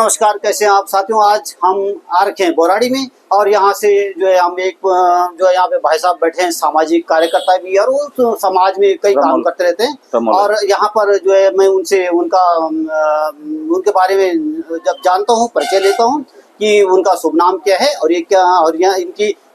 नमस्कार, कैसे हैं आप साथियों। आज हम आ रखे हैं बोराड़ी में और यहाँ से जो है हम एक जो है यहाँ पे भाई साहब बैठे हैं, सामाजिक कार्यकर्ता भी और वो तो समाज में कई काम करते रहते हैं। और यहाँ पर जो है मैं उनसे उनके बारे में जब जानता हूँ, परिचय लेता हूँ कि उनका शुभ नाम क्या है और ये क्या, और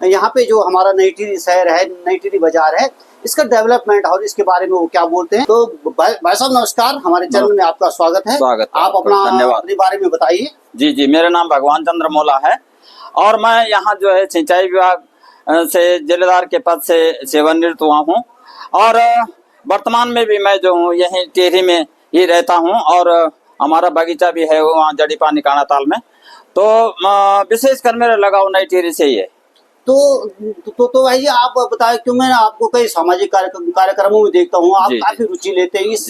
यहाँ पे जो हमारा नई टिहरी शहर है, नई टिहरी बाजार है, इसका डेवलपमेंट और इसके बारे में वो क्या बोलते हैं। तो भाई साहब नमस्कार, हमारे चैनल में आपका स्वागत है। आप अपने बारे में बताइए। जी, मेरा नाम भगवान चंद्र मोला है और मैं यहाँ जो है सिंचाई विभाग से जिलेदार के पद से सेवानिवृत्त हुआ हूँ और वर्तमान में भी मैं जो हूँ यहीं टिहरी में ही रहता हूँ और हमारा बगीचा भी है वहाँ जड़ी पानी काना ताल में। तो विशेषकर मेरा लगाव नई टिहरी से ही है। तो भाई आप बताएं, क्यों मैं आपको कई सामाजिक कार्यक्रमों में देखता हूँ, आप काफी रुचि लेते हैं इस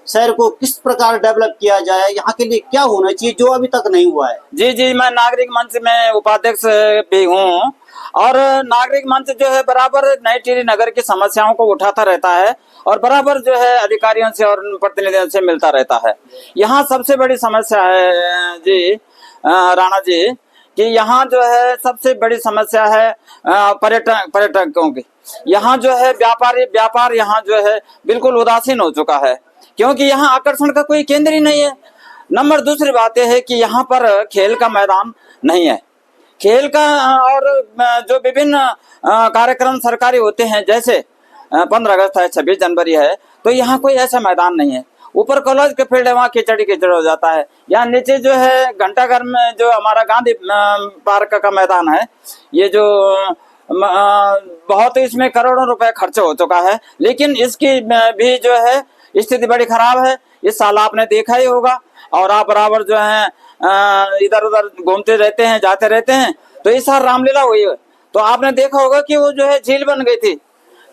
शहर को किस प्रकार डेवलप किया जाए, यहाँ के लिए क्या होना चाहिए जो अभी तक नहीं हुआ है। जी, मैं नागरिक मंच में उपाध्यक्ष भी हूँ और नागरिक मंच जो है बराबर नई टिहरी नगर की समस्याओं को उठाता रहता है और बराबर जो है अधिकारियों से और प्रतिनिधियों से मिलता रहता है। यहाँ सबसे बड़ी समस्या है जी राणा जी कि यहाँ जो है सबसे बड़ी समस्या है पर्यटकों की। यहाँ जो है व्यापार यहाँ जो है बिल्कुल उदासीन हो चुका है क्योंकि यहाँ आकर्षण का कोई केंद्र ही नहीं है। नंबर दूसरी बात यह है कि यहाँ पर खेल का मैदान नहीं है। खेल का और जो विभिन्न कार्यक्रम सरकारी होते हैं जैसे 15 अगस्त है, 26 जनवरी है, तो यहाँ कोई ऐसा मैदान नहीं है। ऊपर कॉलेज के फील्ड है, वहाँ कीचड़ हो जाता है। यहाँ नीचे जो है घंटाघर में जो हमारा गांधी पार्क का मैदान है, ये जो बहुत इसमें करोड़ों रुपए खर्च हो चुका है, लेकिन इसकी भी जो है स्थिति बड़ी खराब है। इस साल आपने देखा ही होगा और आप बराबर जो है इधर उधर घूमते रहते हैं, जाते रहते हैं। तो इस साल रामलीला हुई है तो आपने देखा होगा कि वो जो है झील बन गई थी।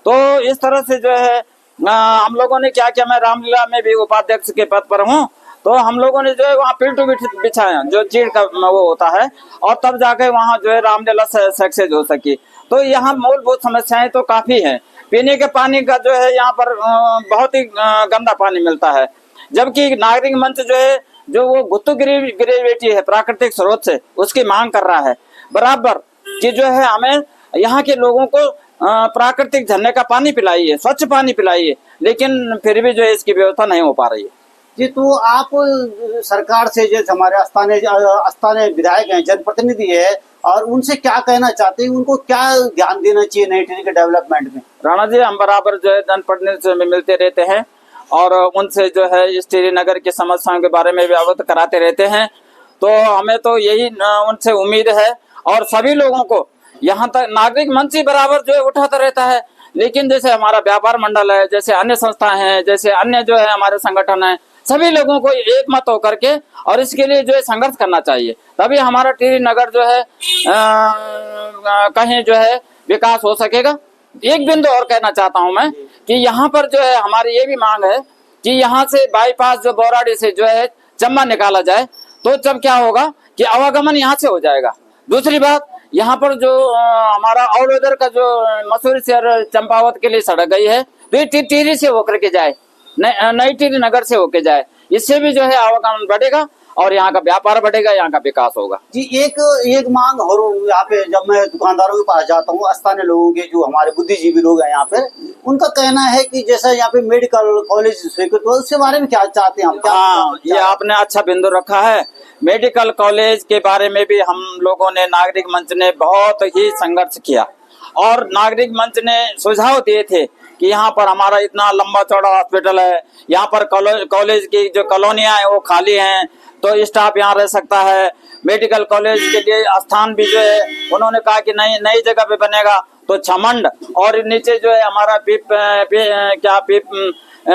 तो इस तरह से जो है हम लोगों ने क्या किया, मैं रामलीला में भी उपाध्यक्ष के पद पर हूँ, तो हम लोगों ने जो है वहाँ पिल्टू बिछाया जो चीड़ का वो होता है और तब जाके वहाँ जो है रामलीला सक्सेस हो सकी। तो यहाँ मूलभूत समस्याएं तो काफी हैं। पीने के पानी का जो है यहाँ पर बहुत ही गंदा पानी मिलता है, जबकि नागरिक मंच जो है जो वो गुत्तु ग्रेविटी है प्राकृतिक स्रोत से उसकी मांग कर रहा है बराबर कि जो है हमें यहाँ के लोगों को प्राकृतिक झरने का पानी पिलाइए, स्वच्छ पानी पिलाइए, लेकिन फिर भी जो है इसकी व्यवस्था नहीं हो पा रही है। जी, तो आप सरकार से जैसे हमारे स्थानीय विधायक हैं, जनप्रतिनिधि है, और उनसे क्या कहना चाहते हैं, उनको क्या ध्यान देना चाहिए नई टिहरी के डेवलपमेंट में। राणा जी, हम बराबर जो है जनप्रतिनिधि से मिलते रहते हैं और उनसे जो है इस टिहरी नगर की समस्याओं के बारे में भी अवगत कराते रहते हैं। तो हमें तो यही उनसे उम्मीद है और सभी लोगों को यहाँ तक नागरिक मंच ही बराबर जो है उठाता रहता है, लेकिन जैसे हमारा व्यापार मंडल है, जैसे अन्य संस्थाएं हैं, जैसे अन्य जो है हमारे संगठन है, सभी लोगों को एक मत होकर के और इसके लिए जो है संघर्ष करना चाहिए, तभी हमारा टिहरी नगर जो है कहीं जो है विकास हो सकेगा। एक बिंदु और कहना चाहता हूं मैं कि यहाँ पर जो है हमारी ये भी मांग है कि यहाँ से बाईपास जो बोराड़ी से जो है चम्बा निकाला जाए, तो जब क्या होगा कि आवागमन यहाँ से हो जाएगा। दूसरी बात, यहाँ पर जो हमारा ऑल वेदर का जो मसूरी शहर चंपावत के लिए सड़क गई है, तो ये टिहरी से होकर के जाए, नई टिहरी नगर से होके जाए, इससे भी जो है आवागमन बढ़ेगा और यहाँ का व्यापार बढ़ेगा, यहाँ का विकास होगा। जी, एक मांग और यहाँ पे जब मैं दुकानदारों के पास जाता हूँ, स्थानीय लोगों के जो हमारे बुद्धिजीवी लोग हैं यहाँ पे, उनका कहना है कि जैसा यहाँ पे मेडिकल कॉलेज स्वीकृत हुआ, उसके बारे में क्या चाहते हैं हम। हाँ, ये आपने अच्छा बिंदु रखा है। मेडिकल कॉलेज के बारे में भी हम लोगों ने नागरिक मंच ने बहुत ही संघर्ष किया और नागरिक मंच ने सुझाव दिए थे कि यहाँ पर हमारा इतना लंबा चौड़ा हॉस्पिटल है, यहाँ पर कॉलेज की जो कॉलोनियां हैं वो खाली हैं, तो स्टाफ यहाँ रह सकता है। मेडिकल कॉलेज के लिए स्थान भी जो है उन्होंने कहा कि नई जगह पे बनेगा, तो छमंड और नीचे जो है हमारा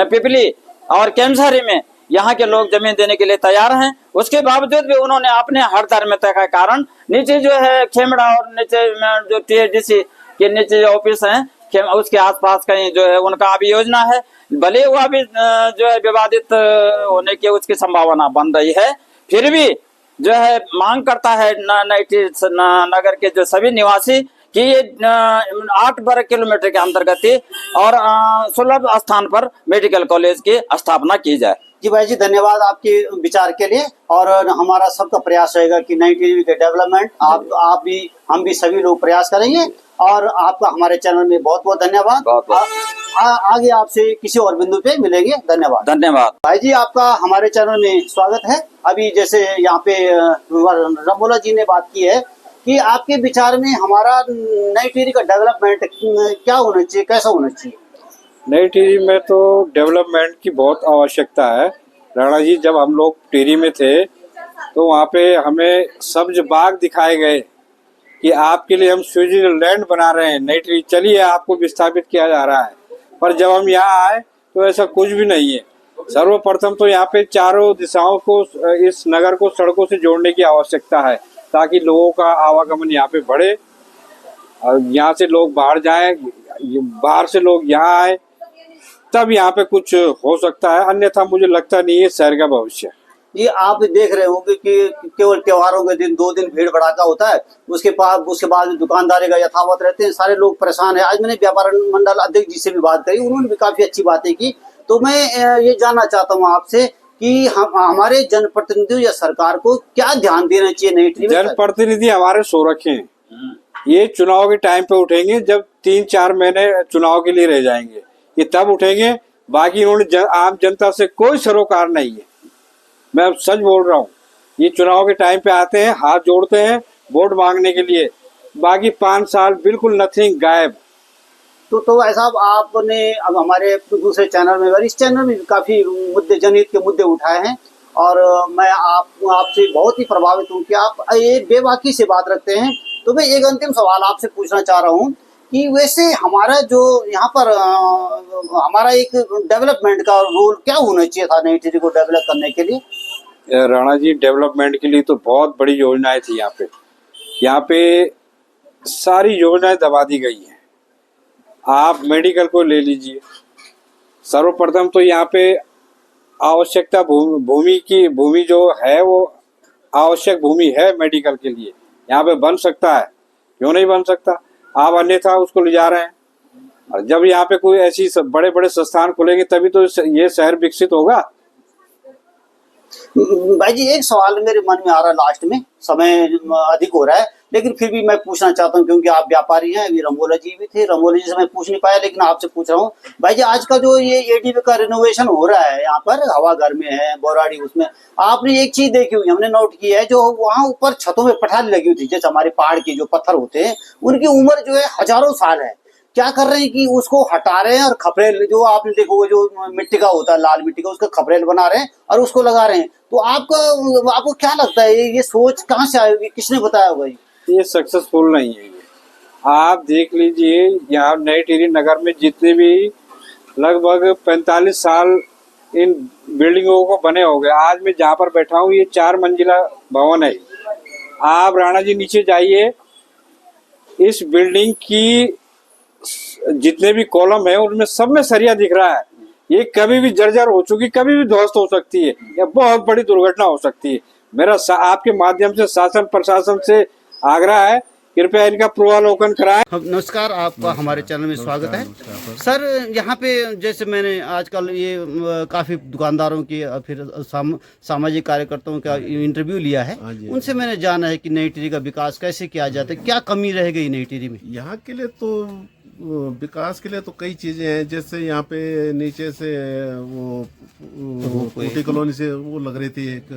पिपली और केमसारी में यहाँ के लोग जमीन देने के लिए तैयार हैं। उसके बावजूद भी उन्होंने अपने हठधर्मिता के कारण नीचे जो है खेमड़ा और नीचे जो टीएचडीसी के नीचे जो ऑफिस है उसके आसपास कहीं जो है उनका अभी योजना है, भले वो अभी जो है विवादित होने की उसकी संभावना बन रही है, फिर भी जो है मांग करता है नई टिहरी नगर के जो सभी निवासी कि ये 8 वर्ग किलोमीटर के अंतर्गत और सुलभ स्थान पर मेडिकल कॉलेज की स्थापना की जाए। जी भाई जी, धन्यवाद आपके विचार के लिए। और हमारा सबका प्रयास रहेगा कि नई टीवी के डेवलपमेंट आप भी, हम भी, सभी लोग प्रयास करेंगे। और आपका हमारे चैनल में बहुत बहुत धन्यवाद। आगे आपसे किसी और बिंदु पे मिलेंगे। धन्यवाद। धन्यवाद भाई जी, आपका हमारे चैनल में स्वागत है। अभी जैसे यहाँ पे रमोला जी ने बात की है कि आपके विचार में हमारा नई टीवी का डेवलपमेंट क्या होना चाहिए, कैसा होना चाहिए? नई टिहरी में तो डेवलपमेंट की बहुत आवश्यकता है। राणा जी, जब हम लोग टिहरी में थे तो वहाँ पे हमें सब्ज बाग दिखाए गए कि आपके लिए हम स्विट्जरलैंड बना रहे हैं, नई टिहरी चलिए आपको विस्थापित किया जा रहा है। पर जब हम यहाँ आए तो ऐसा कुछ भी नहीं है। सर्वप्रथम तो यहाँ पे चारों दिशाओं को, इस नगर को सड़कों से जोड़ने की आवश्यकता है ताकि लोगों का आवागमन यहाँ पे बढ़े और यहाँ से लोग बाहर जाएं, बाहर से लोग यहाँ आए, तब यहाँ पे कुछ हो सकता है। अन्यथा मुझे लगता नहीं है शहर का भविष्य। ये आप देख रहे होंगे कि केवल त्योहारों के दिन 2 दिन भीड़ भड़ाका होता है, उसके बाद दुकानदारी का यथावत रहते हैं, सारे लोग परेशान हैं। आज मैंने व्यापार मंडल अध्यक्ष जी से भी बात करी, उन्होंने भी काफी अच्छी बातें की। तो मैं ये जानना चाहता हूँ आपसे कि हमारे जनप्रतिनिधियों या सरकार को क्या ध्यान देना चाहिए नई टीवी? जनप्रतिनिधि हमारे सो रखे हैं, ये चुनाव के टाइम पे उठेंगे, जब 3-4 महीने चुनाव के लिए रह जाएंगे ये तब उठेंगे। बाकी इन्होंने आम जनता से कोई सरोकार नहीं है। मैं अब सच बोल रहा हूँ, ये चुनाव के टाइम पे आते हैं, हाथ जोड़ते हैं वोट मांगने के लिए, बाकी 5 साल बिल्कुल नथिंग, गायब। तो भाई साहब, आपने अब हमारे दूसरे चैनल में और इस चैनल में काफी मुद्दे, जनहित के मुद्दे उठाए हैं और मैं आपसे बहुत ही प्रभावित हूँ कि आप ये बेबाकी से बात रखते हैं। तो मैं एक अंतिम सवाल आपसे पूछना चाह रहा हूँ कि वैसे हमारा जो यहाँ पर हमारा एक डेवलपमेंट का रोल क्या होना चाहिए था नई टिहरी को डेवलप करने के लिए? राणा जी, डेवलपमेंट के लिए तो बहुत बड़ी योजनाएं थी यहाँ पे सारी योजनाएं दबा दी गई हैं। आप मेडिकल को ले लीजिए, सर्वप्रथम तो यहाँ पे आवश्यकता भूमि जो है वो आवश्यक भूमि है मेडिकल के लिए, यहाँ पे बन सकता है, क्यों नहीं बन सकता? आप अन्यथा उसको ले जा रहे हैं। और जब यहाँ पे कोई ऐसी बड़े बड़े संस्थान खुलेंगे तभी तो ये शहर विकसित होगा। भाई जी, एक सवाल मेरे मन में आ रहा है, लास्ट में समय अधिक हो रहा है, लेकिन फिर भी मैं पूछना चाहता हूँ क्योंकि आप व्यापारी हैं। अभी रमोला जी भी थे, रमोला जी से मैं पूछ नहीं पाया, लेकिन आपसे पूछ रहा हूँ। भाई जी, आज का जो ये एटीवी का रिनोवेशन हो रहा है यहाँ पर हवा घर में है, बोराड़ी, उसमें आपने एक चीज देखी हुई, हमने नोट की है, जो वहाँ ऊपर छतों में पठाली लगी हुई थी, जैसे हमारे पहाड़ के जो पत्थर होते हैं उनकी उम्र जो है हजारों साल है। क्या कर रहे हैं कि उसको हटा रहे हैं और खपरेल, जो आपने देखो जो मिट्टी का होता है, लाल मिट्टी का, उसका खपरेल बना रहे हैं और उसको लगा रहे हैं। तो आपको क्या लगता है ये सोच कहाँ से आएगी, किसने बताया होगा? ये सक्सेसफुल नहीं है। आप देख लीजिए, यहाँ नई टिहरी नगर में जितने भी लगभग 45 साल इन बिल्डिंगों को बने हो गए। आज मैं जहाँ पर बैठा हूँ ये 4 मंजिला भवन है। आप राणा जी नीचे जाइए, इस बिल्डिंग की जितने भी कॉलम है उनमें सब में सरिया दिख रहा है। ये कभी भी जर्जर हो चुकी, कभी भी ध्वस्त हो सकती है, या बहुत बड़ी दुर्घटना हो सकती है। मेरा आपके माध्यम से शासन प्रशासन से आग्रह है, कृपया इनका पूर्वावलोकन कराएं। नमस्कार, आपका हमारे चैनल में स्वागत है। सर, यहाँ पे जैसे मैंने आजकल ये काफ़ी दुकानदारों की फिर सामाजिक कार्यकर्ताओं का इंटरव्यू लिया है, उनसे मैंने जाना है कि नई टिहरी का विकास कैसे किया जाता है, क्या कमी रह गई नई टिहरी में? यहाँ के लिए तो विकास के लिए तो कई चीज़ें हैं। जैसे यहाँ पे नीचे से वो ऊटी कॉलोनी से वो लग रही थी, एक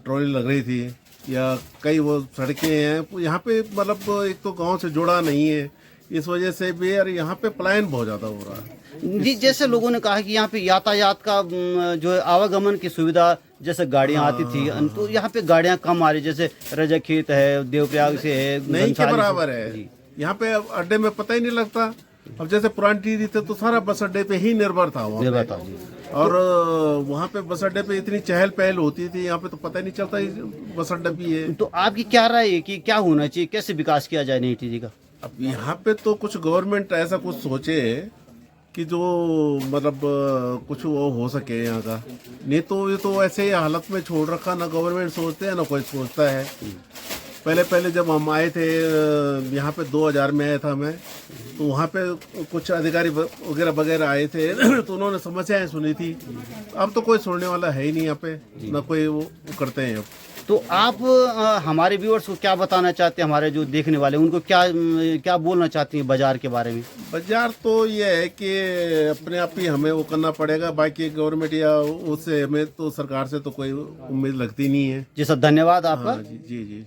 ट्रॉली लग रही थी, या कई वो सड़कें हैं यहाँ पे, मतलब एक तो गांव से जुड़ा नहीं है, इस वजह से भी यार यहाँ पे पलायन बहुत ज़्यादा हो रहा है। जी, जैसे लोगों ने कहा कि यहाँ पे यातायात का जो है आवागमन की सुविधा, जैसे गाड़ियाँ आती थी, तो यहाँ पे गाड़ियाँ कम आ रही, जैसे रजाखेत है, देवप्रयाग से है, नहीं के बराबर है। यहाँ पे अड्डे में पता ही नहीं लगता। अब जैसे पुरानी टिहरी थे तो सारा बस अड्डे पे ही निर्भर था वहाँ पे, और वहाँ पे बस अड्डे पे इतनी चहल पहल होती थी, यहाँ पे तो पता ही नहीं चलता बस अड्डा भी है। तो आपकी क्या राय है कि क्या होना चाहिए, कैसे विकास किया जाए नई टिहरी का? अब यहाँ पे तो कुछ गवर्नमेंट ऐसा कुछ सोचे कि जो मतलब कुछ वो हो सके यहाँ का, नहीं तो ये तो ऐसे ही हालत में छोड़ रखा, ना गवर्नमेंट सोचते है ना कोई सोचता है। पहले जब हम आए थे यहाँ पे 2000 में आया था मैं, तो वहाँ पे कुछ अधिकारी वगैरह आए थे तो उन्होंने समस्याएं सुनी थी। अब तो कोई सुनने वाला है ही नहीं यहाँ पे, ना कोई वो करते हैं अब। तो आप हमारे व्यूअर्स को क्या बताना चाहते हैं, हमारे जो देखने वाले उनको क्या बोलना चाहती हैं बाजार के बारे में? बाजार तो ये है कि अपने आप ही हमें वो करना पड़ेगा, बाकी गवर्नमेंट या उससे हमें तो सरकार से तो कोई उम्मीद लगती नहीं है। जी सर, धन्यवाद आपका। हाँ, जी जी जी।